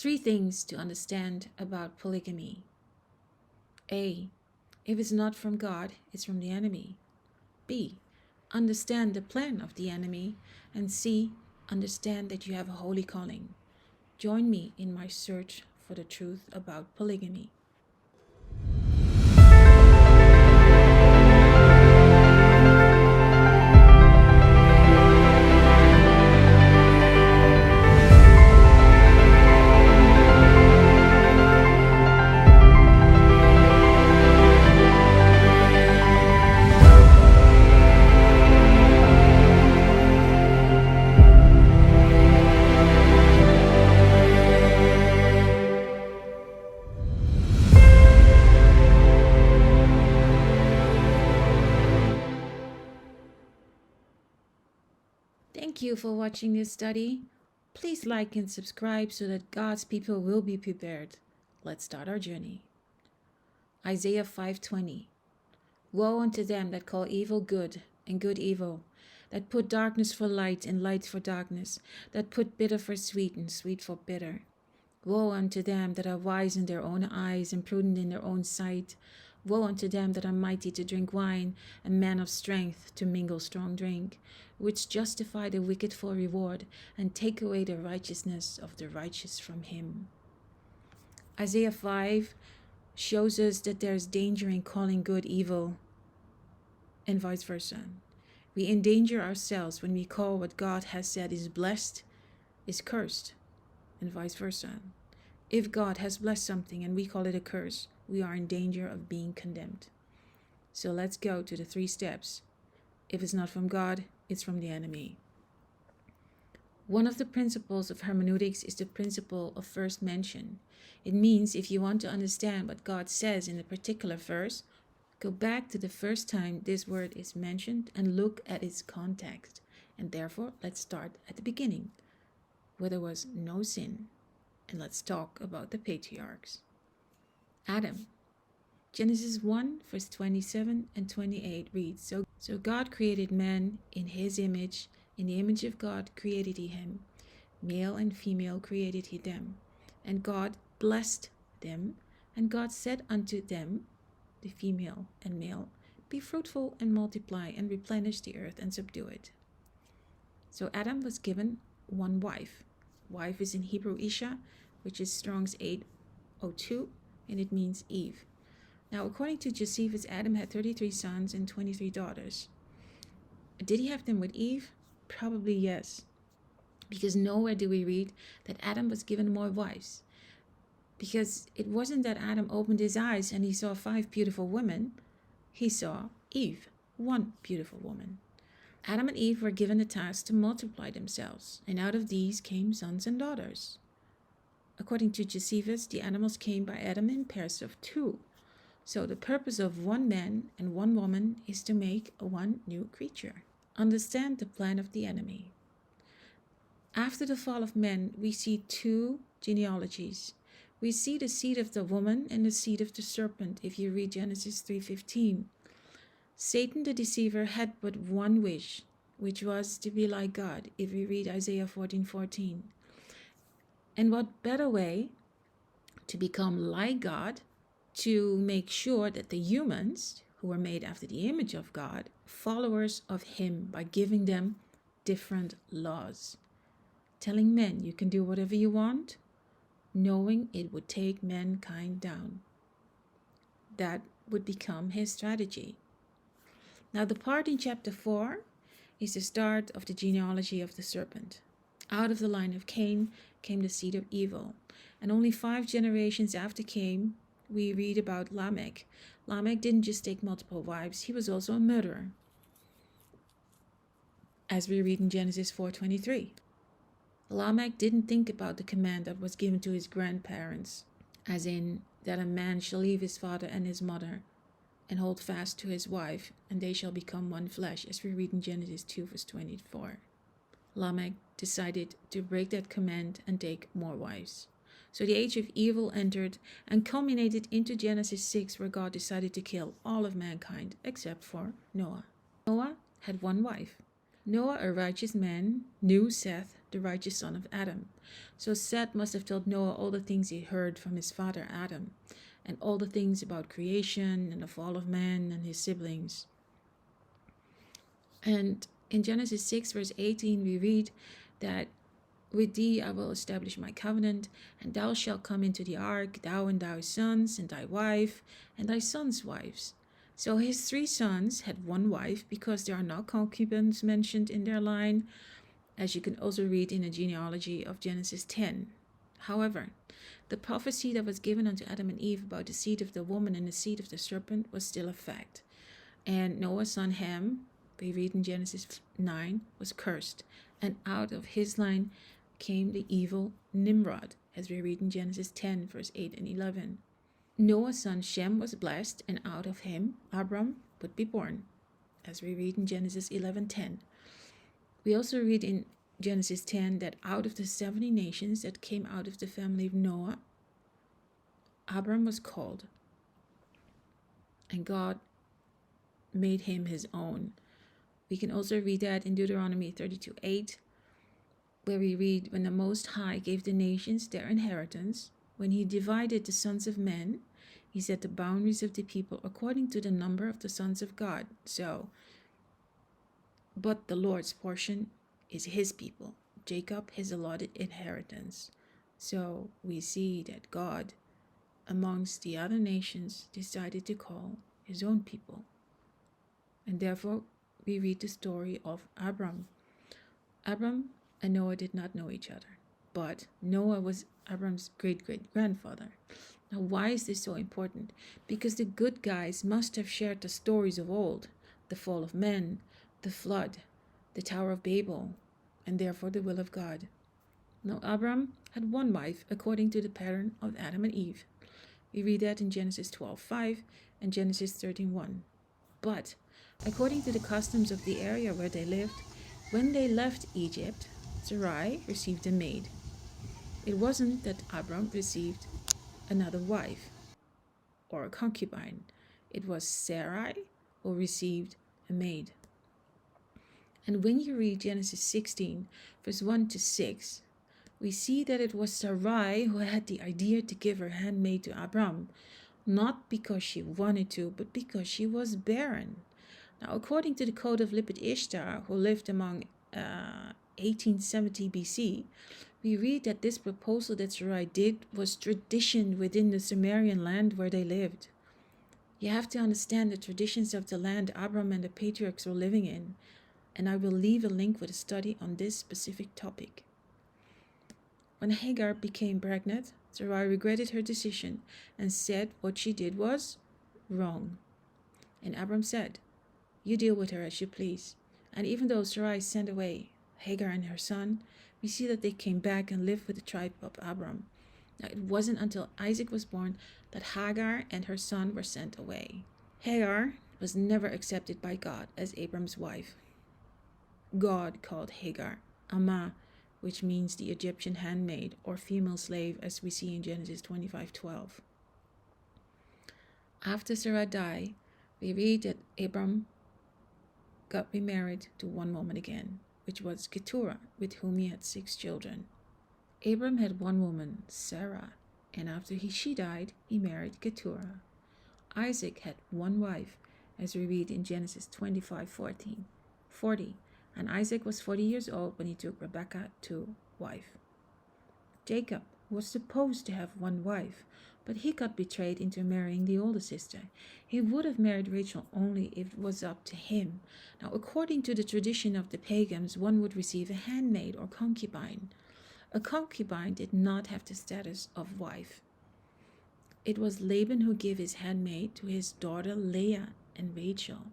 3 things to understand about polygamy. A. If it's not from God, it's from the enemy. B. Understand the plan of the enemy. And C. Understand that you have a holy calling. Join me in my search for the truth about polygamy. Thank you for watching this study. Please like and subscribe so that God's people will be prepared. Let's start our journey. Isaiah 5:20. Woe unto them that call evil good and good evil, that put darkness for light and light for darkness, that put bitter for sweet and sweet for bitter. Woe unto them that are wise in their own eyes and prudent in their own sight. Woe unto them that are mighty to drink wine, and men of strength to mingle strong drink, which justify the wicked for reward, and take away the righteousness of the righteous from him. Isaiah 5 shows us that there is danger in calling good evil, and vice versa. We endanger ourselves when we call what God has said is blessed is cursed, and vice versa. If God has blessed something and we call it a curse, we are in danger of being condemned. So let's go to the 3 steps. If it's not from God, it's from the enemy. One of the principles of hermeneutics is the principle of first mention. It means if you want to understand what God says in a particular verse, go back to the first time this word is mentioned and look at its context. And therefore, let's start at the beginning, where there was no sin. And let's talk about the patriarchs. Adam. Genesis 1 verse 27 and 28 reads, So God created man in his image. In the image of God created he him. Male and female created he them. And God blessed them. And God said unto them, the female and male, Be fruitful and multiply and replenish the earth and subdue it. So Adam was given one wife. Wife is in Hebrew Isha, which is Strong's 802, and it means Eve. Now, according to Josephus, Adam had 33 sons and 23 daughters. Did he have them with Eve? Probably yes, because nowhere do we read that Adam was given more wives. Because it wasn't that Adam opened his eyes and he saw 5 beautiful women. He saw Eve, one beautiful woman. Adam and Eve were given the task to multiply themselves, and out of these came sons and daughters. According to Josephus, the animals came by Adam in pairs of 2. So the purpose of one man and one woman is to make one new creature. Understand the plan of the enemy. After the fall of man, we see 2 genealogies. We see the seed of the woman and the seed of the serpent, if you read Genesis 3:15. Satan the deceiver had but one wish, which was to be like God, if we read Isaiah 14:14. And what better way to become like God, to make sure that the humans, who were made after the image of God, followers of him, by giving them different laws. Telling men you can do whatever you want, knowing it would take mankind down. That would become his strategy. Now the part in chapter 4 is the start of the genealogy of the serpent. Out of the line of Cain came the seed of evil. And only 5 generations after Cain, we read about Lamech. Lamech didn't just take multiple wives, he was also a murderer, as we read in Genesis 4:23. Lamech didn't think about the command that was given to his grandparents, as in that a man shall leave his father and his mother and hold fast to his wife, and they shall become one flesh, as we read in Genesis 2 verse 24. Lamech decided to break that command and take more wives. So the age of evil entered and culminated into Genesis 6, where God decided to kill all of mankind except for Noah. Noah had one wife. Noah, a righteous man, knew Seth, the righteous son of Adam. So Seth must have told Noah all the things he heard from his father Adam, and all the things about creation and the fall of man and his siblings. And in Genesis 6, verse 18, we read that with thee I will establish my covenant, and thou shalt come into the ark, thou and thy sons, and thy wife, and thy sons' wives. So his 3 sons had one wife, because there are no concubines mentioned in their line, as you can also read in the genealogy of Genesis 10. However, the prophecy that was given unto Adam and Eve about the seed of the woman and the seed of the serpent was still a fact. And Noah's son Ham, we read in Genesis 9, was cursed, and out of his line came the evil Nimrod, as we read in Genesis 10, verse 8 and 11. Noah's son Shem was blessed, and out of him Abram would be born, as we read in Genesis 11:10. We also read in Genesis 10 that out of the 70 nations that came out of the family of Noah, Abram was called, and God made him his own. We can also read that in Deuteronomy 32:8, where we read, when the Most High gave the nations their inheritance, when he divided the sons of men, he set the boundaries of the people according to the number of the sons of God. But the Lord's portion is his people, Jacob his allotted inheritance. So we see that God, amongst the other nations, decided to call his own people. And therefore, we read the story of Abram. Abram and Noah did not know each other, but Noah was Abram's great-great-grandfather. Now, why is this so important? Because the good guys must have shared the stories of old, the fall of man, the flood, the Tower of Babel, and therefore the will of God. Now, Abram had one wife according to the pattern of Adam and Eve. We read that in Genesis 12:5 and Genesis 13:1. But according to the customs of the area where they lived, when they left Egypt, Sarai received a maid. It wasn't that Abram received another wife or a concubine. It was Sarai who received a maid. And when you read Genesis 16, verse 1 to 6, we see that it was Sarai who had the idea to give her handmaid to Abram, not because she wanted to, but because she was barren. Now, according to the Code of Lipit Ishtar, who lived among 1870 BC, we read that this proposal that Sarai did was tradition within the Sumerian land where they lived. You have to understand the traditions of the land Abram and the patriarchs were living in, and I will leave a link with a study on this specific topic. When Hagar became pregnant, Sarai regretted her decision and said what she did was wrong. And Abram said, "You deal with her as you please." And even though Sarai sent away Hagar and her son, we see that they came back and lived with the tribe of Abram. Now, it wasn't until Isaac was born that Hagar and her son were sent away. Hagar was never accepted by God as Abram's wife. God called Hagar Amma, which means the Egyptian handmaid or female slave, as we see in Genesis 25:12. After Sarah died, we read that Abram got remarried to one woman again, which was Keturah, with whom he had 6 children. Abram had one woman, Sarah, and after she died, he married Keturah. Isaac had one wife, as we read in Genesis 25:40, and Isaac was 40 years old when he took Rebekah to wife. Jacob was supposed to have one wife, but he got betrayed into marrying the older sister. He would have married Rachel only if it was up to him. Now, according to the tradition of the pagans, one would receive a handmaid or concubine. A concubine did not have the status of wife. It was Laban who gave his handmaid to his daughter Leah and Rachel,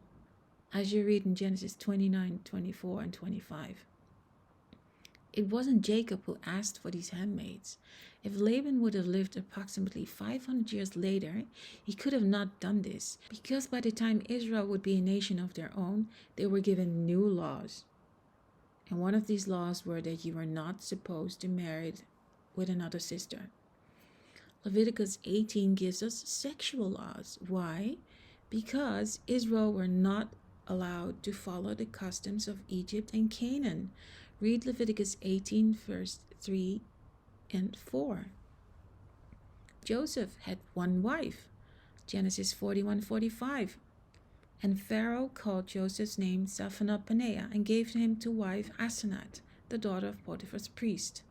as you read in Genesis 29:24 and 25. It wasn't Jacob who asked for these handmaids. If Laban would have lived approximately 500 years later, he could have not done this, because by the time Israel would be a nation of their own, they were given new laws. And one of these laws were that you were not supposed to marry with another sister. Leviticus 18 gives us sexual laws. Why? Because Israel were not allowed to follow the customs of Egypt and Canaan. Read Leviticus 18, verse 3 and 4. Joseph had one wife, Genesis 41:45. And Pharaoh called Joseph's name Zaphenath-Paneah and gave him to wife Asenath, the daughter of Potiphar's priest.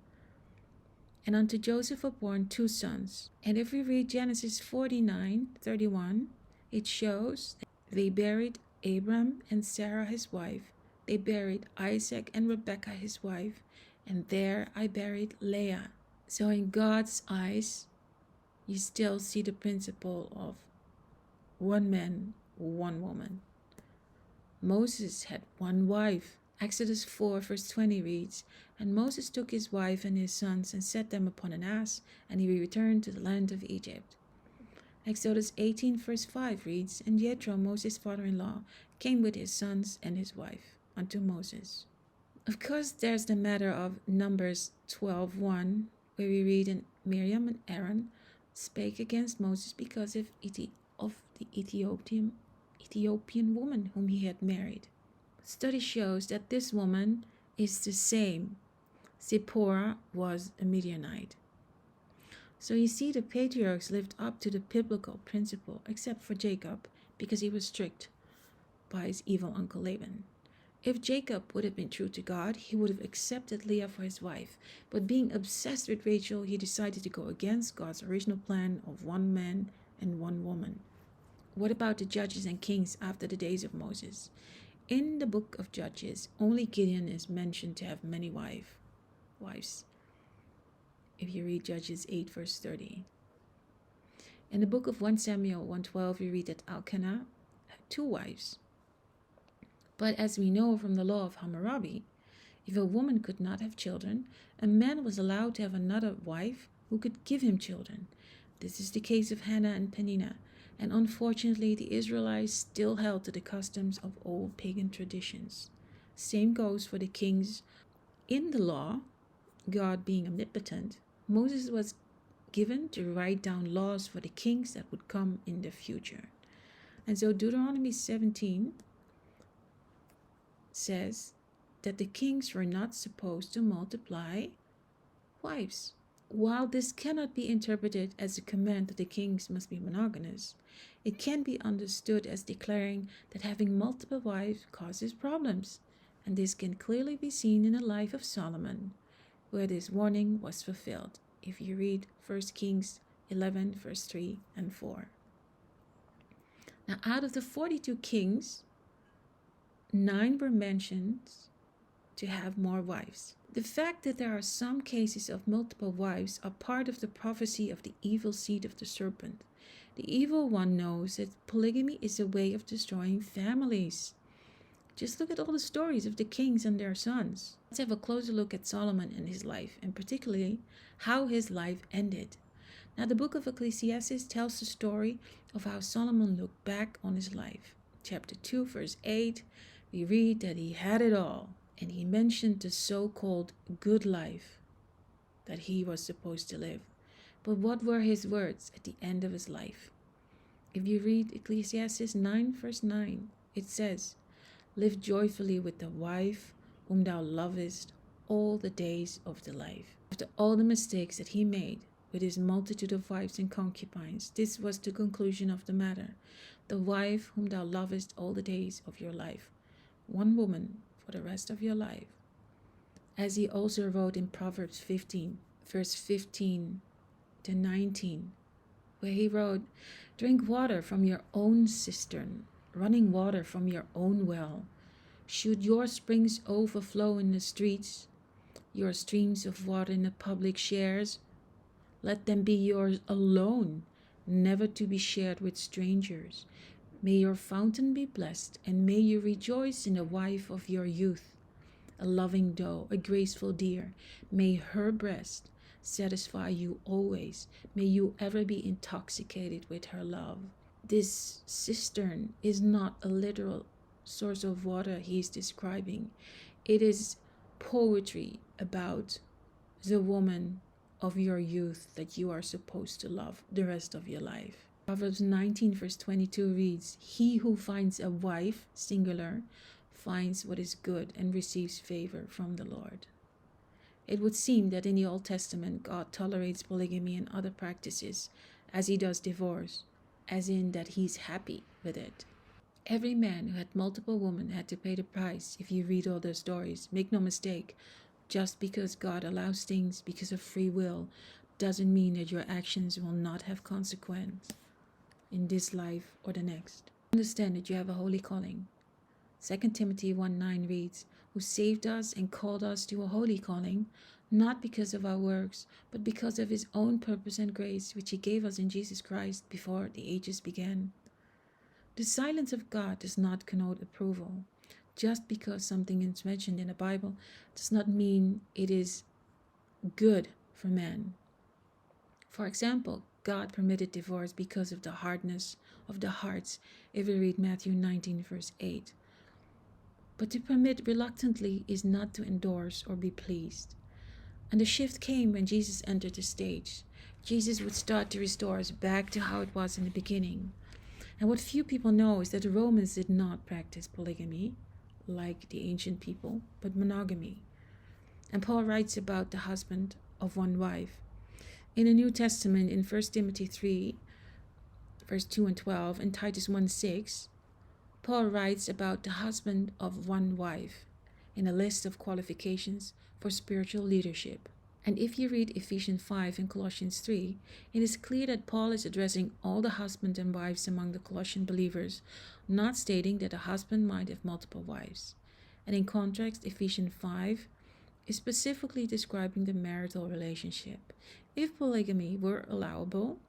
And unto Joseph were born 2 sons. And if we read Genesis 49:31, it shows that they buried Abram and Sarah his wife. They buried Isaac and Rebekah his wife. And there I buried Leah. So in God's eyes, you still see the principle of one man, one woman. Moses had one wife. Exodus 4 verse 20 reads, And Moses took his wife and his sons and set them upon an ass, and he returned to the land of Egypt. Exodus 18 verse 5 reads, And Jethro, Moses' father-in-law, came with his sons and his wife unto Moses. Of course, there's the matter of Numbers 12:1, where we read, And Miriam and Aaron spake against Moses because of the Ethiopian woman whom he had married. Study shows that this woman is the same. Zipporah was a Midianite. So you see, the patriarchs lived up to the biblical principle, except for Jacob, because he was tricked by his evil uncle Laban. If Jacob would have been true to God, he would have accepted Leah for his wife. But being obsessed with Rachel, he decided to go against God's original plan of one man and one woman. What about the judges and kings after the days of Moses? In the book of Judges, only Gideon is mentioned to have many wives. If you read Judges 8 verse 30. In the book of 1 Samuel 1:12, we read that Elkanah had 2 wives. But as we know from the law of Hammurabi, if a woman could not have children, a man was allowed to have another wife who could give him children. This is the case of Hannah and Peninnah, and unfortunately the Israelites still held to the customs of old pagan traditions. Same goes for the kings. In the law, God being omnipotent, Moses was given to write down laws for the kings that would come in the future. And so Deuteronomy 17 says that the kings were not supposed to multiply wives. While this cannot be interpreted as a command that the kings must be monogamous, it can be understood as declaring that having multiple wives causes problems, and this can clearly be seen in the life of Solomon, where this warning was fulfilled, if you read 1 Kings 11 verse 3 and 4. Now, out of the 42 kings, 9 were mentioned to have more wives. The fact that there are some cases of multiple wives are part of the prophecy of the evil seed of the serpent. The evil one knows that polygamy is a way of destroying families. Just look at all the stories of the kings and their sons. Let's have a closer look at Solomon and his life, and particularly how his life ended. Now, the book of Ecclesiastes tells the story of how Solomon looked back on his life. Chapter 2, verse 8, we read that he had it all, and he mentioned the so-called good life that he was supposed to live. But what were his words at the end of his life? If you read Ecclesiastes 9, verse 9, it says, Live joyfully with the wife whom thou lovest all the days of thy life. After all the mistakes that he made with his multitude of wives and concubines, this was the conclusion of the matter. The wife whom thou lovest all the days of your life. One woman for the rest of your life. As he also wrote in Proverbs 15, verse 15 to 19, where he wrote, Drink water from your own cistern, running water from your own well. Should your springs overflow in the streets, your streams of water in the public shares, let them be yours alone, never to be shared with strangers. May your fountain be blessed, and may you rejoice in the wife of your youth, a loving doe, a graceful deer. May her breast satisfy you always. May you ever be intoxicated with her love. This cistern is not a literal source of water he is describing. It is poetry about the woman of your youth that you are supposed to love the rest of your life. Proverbs 19 verse 22 reads, "He who finds a wife, singular, finds what is good and receives favor from the Lord." It would seem that in the Old Testament, God tolerates polygamy and other practices as he does divorce, as in that he's happy with it. Every man who had multiple women had to pay the price if you read all their stories. Make no mistake, just because God allows things because of free will doesn't mean that your actions will not have consequence in this life or the next. Understand that you have a holy calling. 2 Timothy 1:9 reads, "Who saved us and called us to a holy calling, not because of our works, but because of his own purpose and grace, which he gave us in Jesus Christ before the ages began." The silence of God does not connote approval. Just because something is mentioned in the Bible does not mean it is good for man. For example, God permitted divorce because of the hardness of the hearts, if we read Matthew 19 verse 8. But to permit reluctantly is not to endorse or be pleased. And the shift came when Jesus entered the stage. Jesus would start to restore us back to how it was in the beginning. And what few people know is that the Romans did not practice polygamy, like the ancient people, but monogamy. And Paul writes about the husband of one wife. In the New Testament, in 1 Timothy 3, verse 2 and 12, and Titus 1:6, Paul writes about the husband of one wife in a list of qualifications for spiritual leadership. And if you read Ephesians 5 and Colossians 3, it is clear that Paul is addressing all the husbands and wives among the Colossian believers, not stating that a husband might have multiple wives. And in contrast, Ephesians 5 is specifically describing the marital relationship. If polygamy were allowable,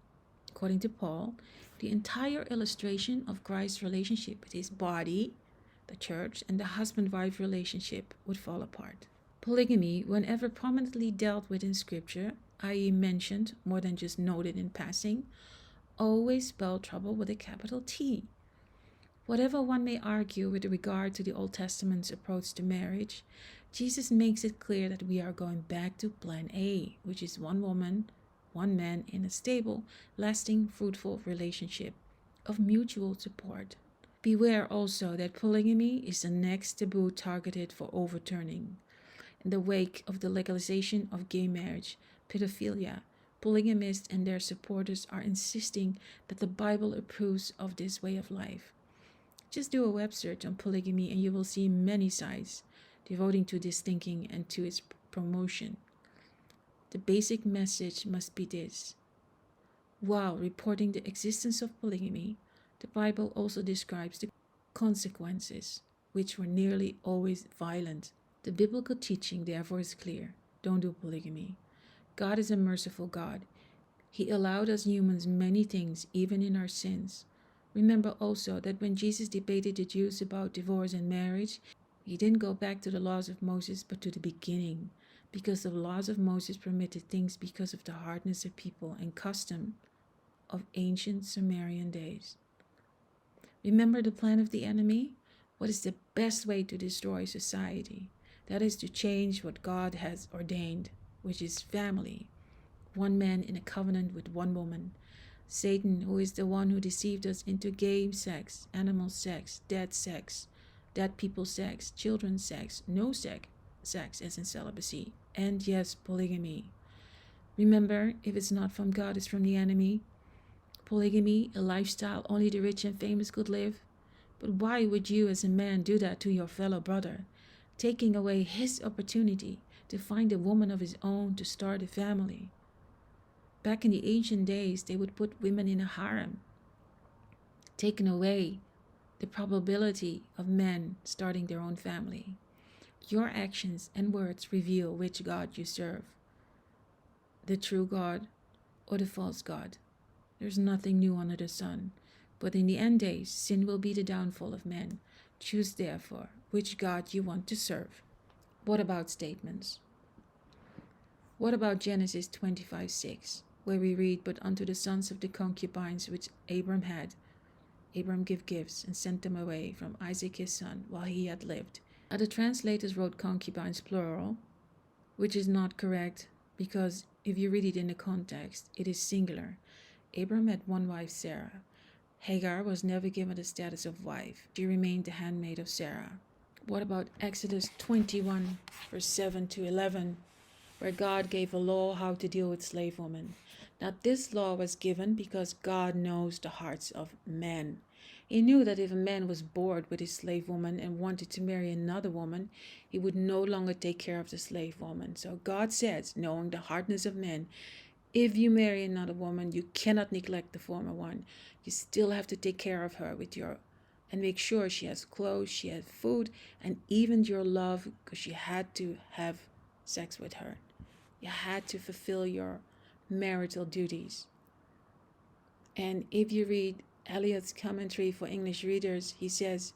according to Paul, the entire illustration of Christ's relationship with his body, the church, and the husband-wife relationship would fall apart. Polygamy, whenever prominently dealt with in Scripture, i.e. mentioned more than just noted in passing, always spelled trouble with a capital T. Whatever one may argue with regard to the Old Testament's approach to marriage, Jesus makes it clear that we are going back to plan A, which is one woman, one man in a stable, lasting, fruitful relationship of mutual support. Beware also that polygamy is the next taboo targeted for overturning. In the wake of the legalization of gay marriage, pedophilia, polygamists and their supporters are insisting that the Bible approves of this way of life. Just do a web search on polygamy and you will see many sites devoting to this thinking and to its promotion. The basic message must be this: while reporting the existence of polygamy, the Bible also describes the consequences, which were nearly always violent. The biblical teaching, therefore, is clear. Don't do polygamy. God is a merciful God. He allowed us humans many things, even in our sins. Remember also that when Jesus debated the Jews about divorce and marriage, he didn't go back to the laws of Moses, but to the beginning, because the laws of Moses permitted things because of the hardness of people and custom of ancient Sumerian days. Remember the plan of the enemy? What is the best way to destroy society? That is to change what God has ordained, which is family. One man in a covenant with one woman. Satan, who is the one who deceived us into gay sex, animal sex, dead people sex, children's sex, no sex as in celibacy, and yes, polygamy. Remember, if it's not from God, it's from the enemy. Polygamy, a lifestyle only the rich and famous could live. But why would you as a man do that to your fellow brother, taking away his opportunity to find a woman of his own to start a family? Back in the ancient days, they would put women in a harem, taking away the probability of men starting their own family. Your actions and words reveal which God you serve, the true God or the false God. There's nothing new under the sun. But in the end days, sin will be the downfall of men. Choose therefore which God you want to serve. What about statements? What about Genesis 25:6, where we read, "But unto the sons of the concubines which Abram had, Abram gave gifts and sent them away from Isaac his son while he had lived." The translators wrote concubines plural, which is not correct because if you read it in the context, it is singular. Abram had one wife, Sarah. Hagar was never given the status of wife. She remained the handmaid of Sarah. What about Exodus 21, verse 7 to 11, where God gave a law how to deal with slave women? Now, this law was given because God knows the hearts of men. He knew that if a man was bored with his slave woman and wanted to marry another woman, he would no longer take care of the slave woman. So God says, knowing the hardness of men, if you marry another woman, you cannot neglect the former one. You still have to take care of her and make sure she has clothes, she has food, and even your love, because you had to have sex with her. You had to fulfill your marital duties. And if you read Eliot's commentary for English readers, he says,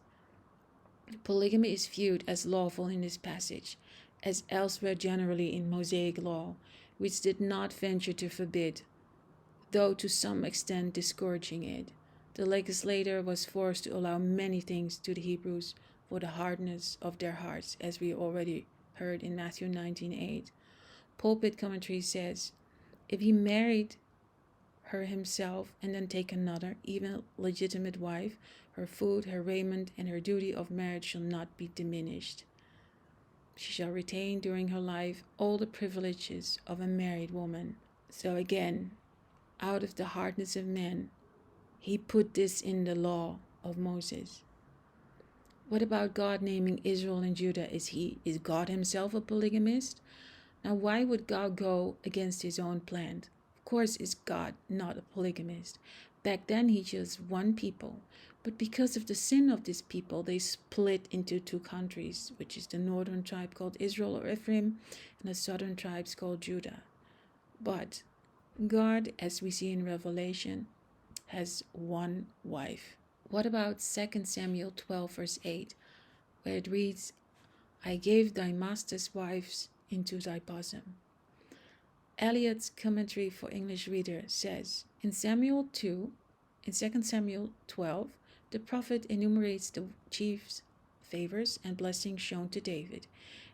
polygamy is viewed as lawful in this passage, as elsewhere generally in Mosaic law, which did not venture to forbid, though to some extent discouraging it. The legislator was forced to allow many things to the Hebrews for the hardness of their hearts, as we already heard in Matthew 19:8. Pulpit commentary says, if he married her himself and then take another, even legitimate wife, her food, her raiment, and her duty of marriage shall not be diminished. She shall retain during her life all the privileges of a married woman. So again, out of the hardness of men, he put this in the law of Moses. What about God naming Israel and Judah? Is God himself a polygamist? Now, why would God go against his own plan? Of course, is God not a polygamist? Back then, he chose one people. But because of the sin of this people, they split into two countries, which is the northern tribe called Israel or Ephraim, and the southern tribes called Judah. But God, as we see in Revelation, has one wife. What about 2 Samuel 12, verse 8, where it reads, I gave thy master's wives into thy bosom. Eliot's commentary for English reader says, in 2 Samuel 12, the prophet enumerates the chief favors and blessings shown to David,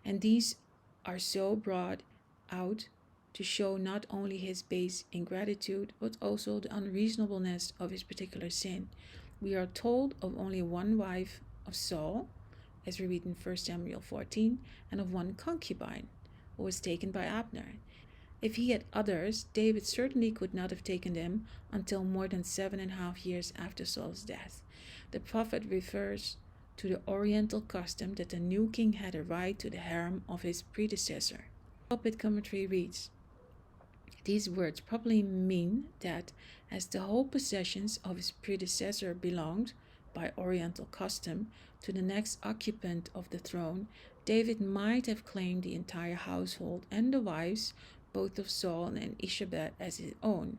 and these are so brought out to show not only his base ingratitude, but also the unreasonableness of his particular sin. We are told of only one wife of Saul, as we read in 1 Samuel 14, and of one concubine, who was taken by Abner. If he had others, David certainly could not have taken them until more than 7.5 years after Saul's death. The prophet refers to the Oriental custom that the new king had a right to the harem of his predecessor. Pulpit commentary reads, these words probably mean that as the whole possessions of his predecessor belonged, by Oriental custom, to the next occupant of the throne, David might have claimed the entire household and the wives, both of Saul and Ishabed, as his own,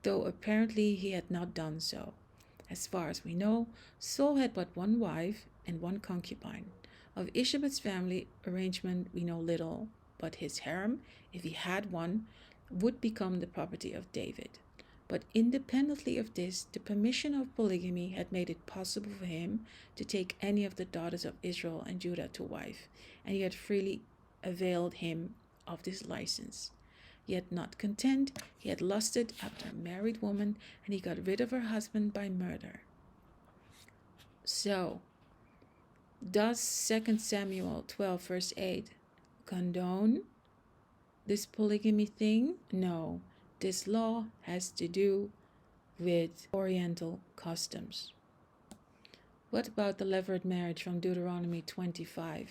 though apparently he had not done so. As far as we know, Saul had but one wife and one concubine. Of Ishabed's family arrangement we know little, but his harem, if he had one, would become the property of David. But independently of this, the permission of polygamy had made it possible for him to take any of the daughters of Israel and Judah to wife, and he had freely availed him of this license. Yet not content, he had lusted after a married woman, and he got rid of her husband by murder. So, does 2 Samuel 12 verse 8 condone this polygamy thing? No, this law has to do with Oriental customs. What about the levirate marriage from Deuteronomy 25?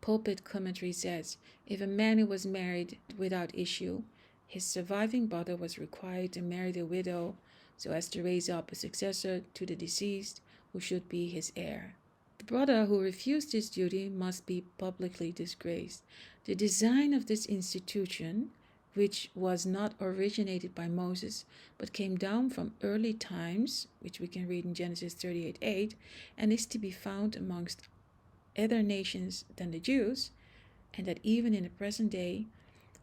Pulpit commentary says, if a man who was married without issue, his surviving brother was required to marry the widow so as to raise up a successor to the deceased who should be his heir. The brother who refused this duty must be publicly disgraced. The design of this institution, which was not originated by Moses, but came down from early times, which we can read in Genesis 38:8, and is to be found amongst other nations than the Jews, and that even in the present day,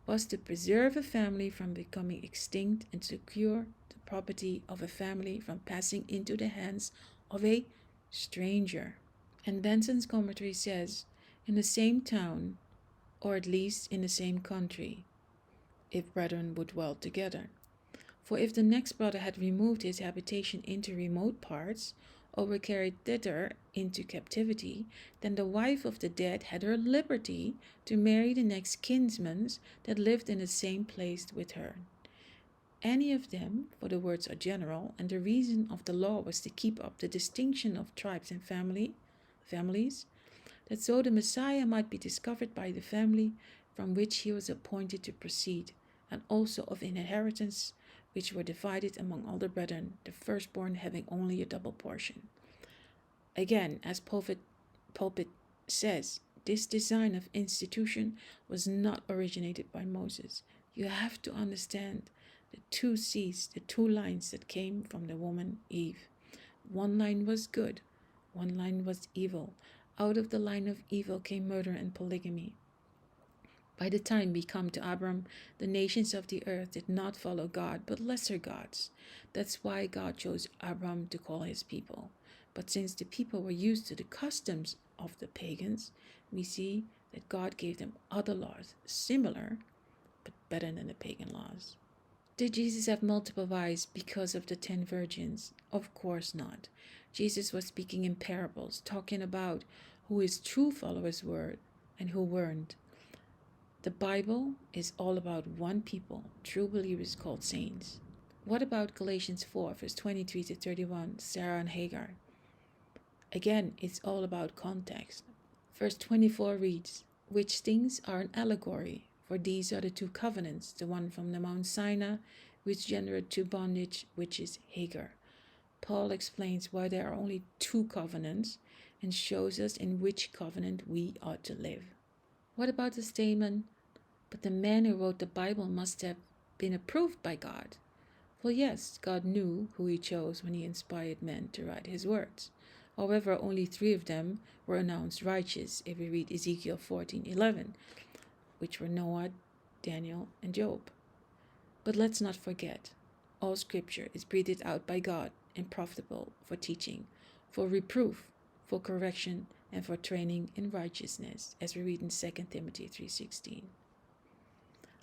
was to preserve a family from becoming extinct and secure the property of a family from passing into the hands of a stranger. And Benson's commentary says, in the same town, or at least in the same country, if brethren would dwell together. For if the next brother had removed his habitation into remote parts, or were carried thither into captivity, then the wife of the dead had her liberty to marry the next kinsmen that lived in the same place with her. Any of them, for the words are general, and the reason of the law was to keep up the distinction of tribes and families, that so the Messiah might be discovered by the family from which he was appointed to proceed, and also of inheritance which were divided among all the brethren, the firstborn having only a double portion. Again, as Pulpit says, this design of institution was not originated by Moses. You have to understand the two seeds, the two lines that came from the woman Eve. One line was good, one line was evil. Out of the line of evil came murder and polygamy. By the time we come to Abram, the nations of the earth did not follow God, but lesser gods. That's why God chose Abram to call his people. But since the people were used to the customs of the pagans, we see that God gave them other laws, similar, but better than the pagan laws. Did Jesus have multiple wives because of the 10 virgins? Of course not. Jesus was speaking in parables, talking about who his true followers were and who weren't. The Bible is all about one people, true believers called saints. What about Galatians 4, verse 23 to 31, Sarah and Hagar? Again, it's all about context. Verse 24 reads, which things are an allegory, for these are the 2 covenants, the one from the Mount Sinai, which generated to bondage, which is Hagar. Paul explains why there are only 2 covenants and shows us in which covenant we ought to live. What about the statement, but the man who wrote the Bible must have been approved by God? Well, yes, God knew who he chose when he inspired men to write his words. However, only 3 of them were announced righteous if we read Ezekiel 14:11, which were Noah, Daniel, and Job. But let's not forget, all scripture is breathed out by God and profitable for teaching, for reproof, for correction, and for training in righteousness, as we read in 2 Timothy 3:16.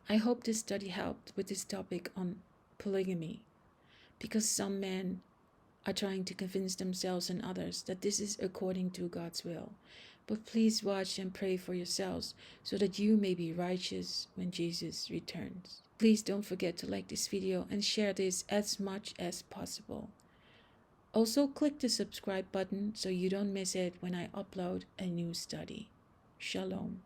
I hope this study helped with this topic on polygamy, because some men are trying to convince themselves and others that this is according to God's will. But please watch and pray for yourselves so that you may be righteous when Jesus returns. Please don't forget to like this video and share this as much as possible. Also, click the subscribe button so you don't miss it when I upload a new study. Shalom.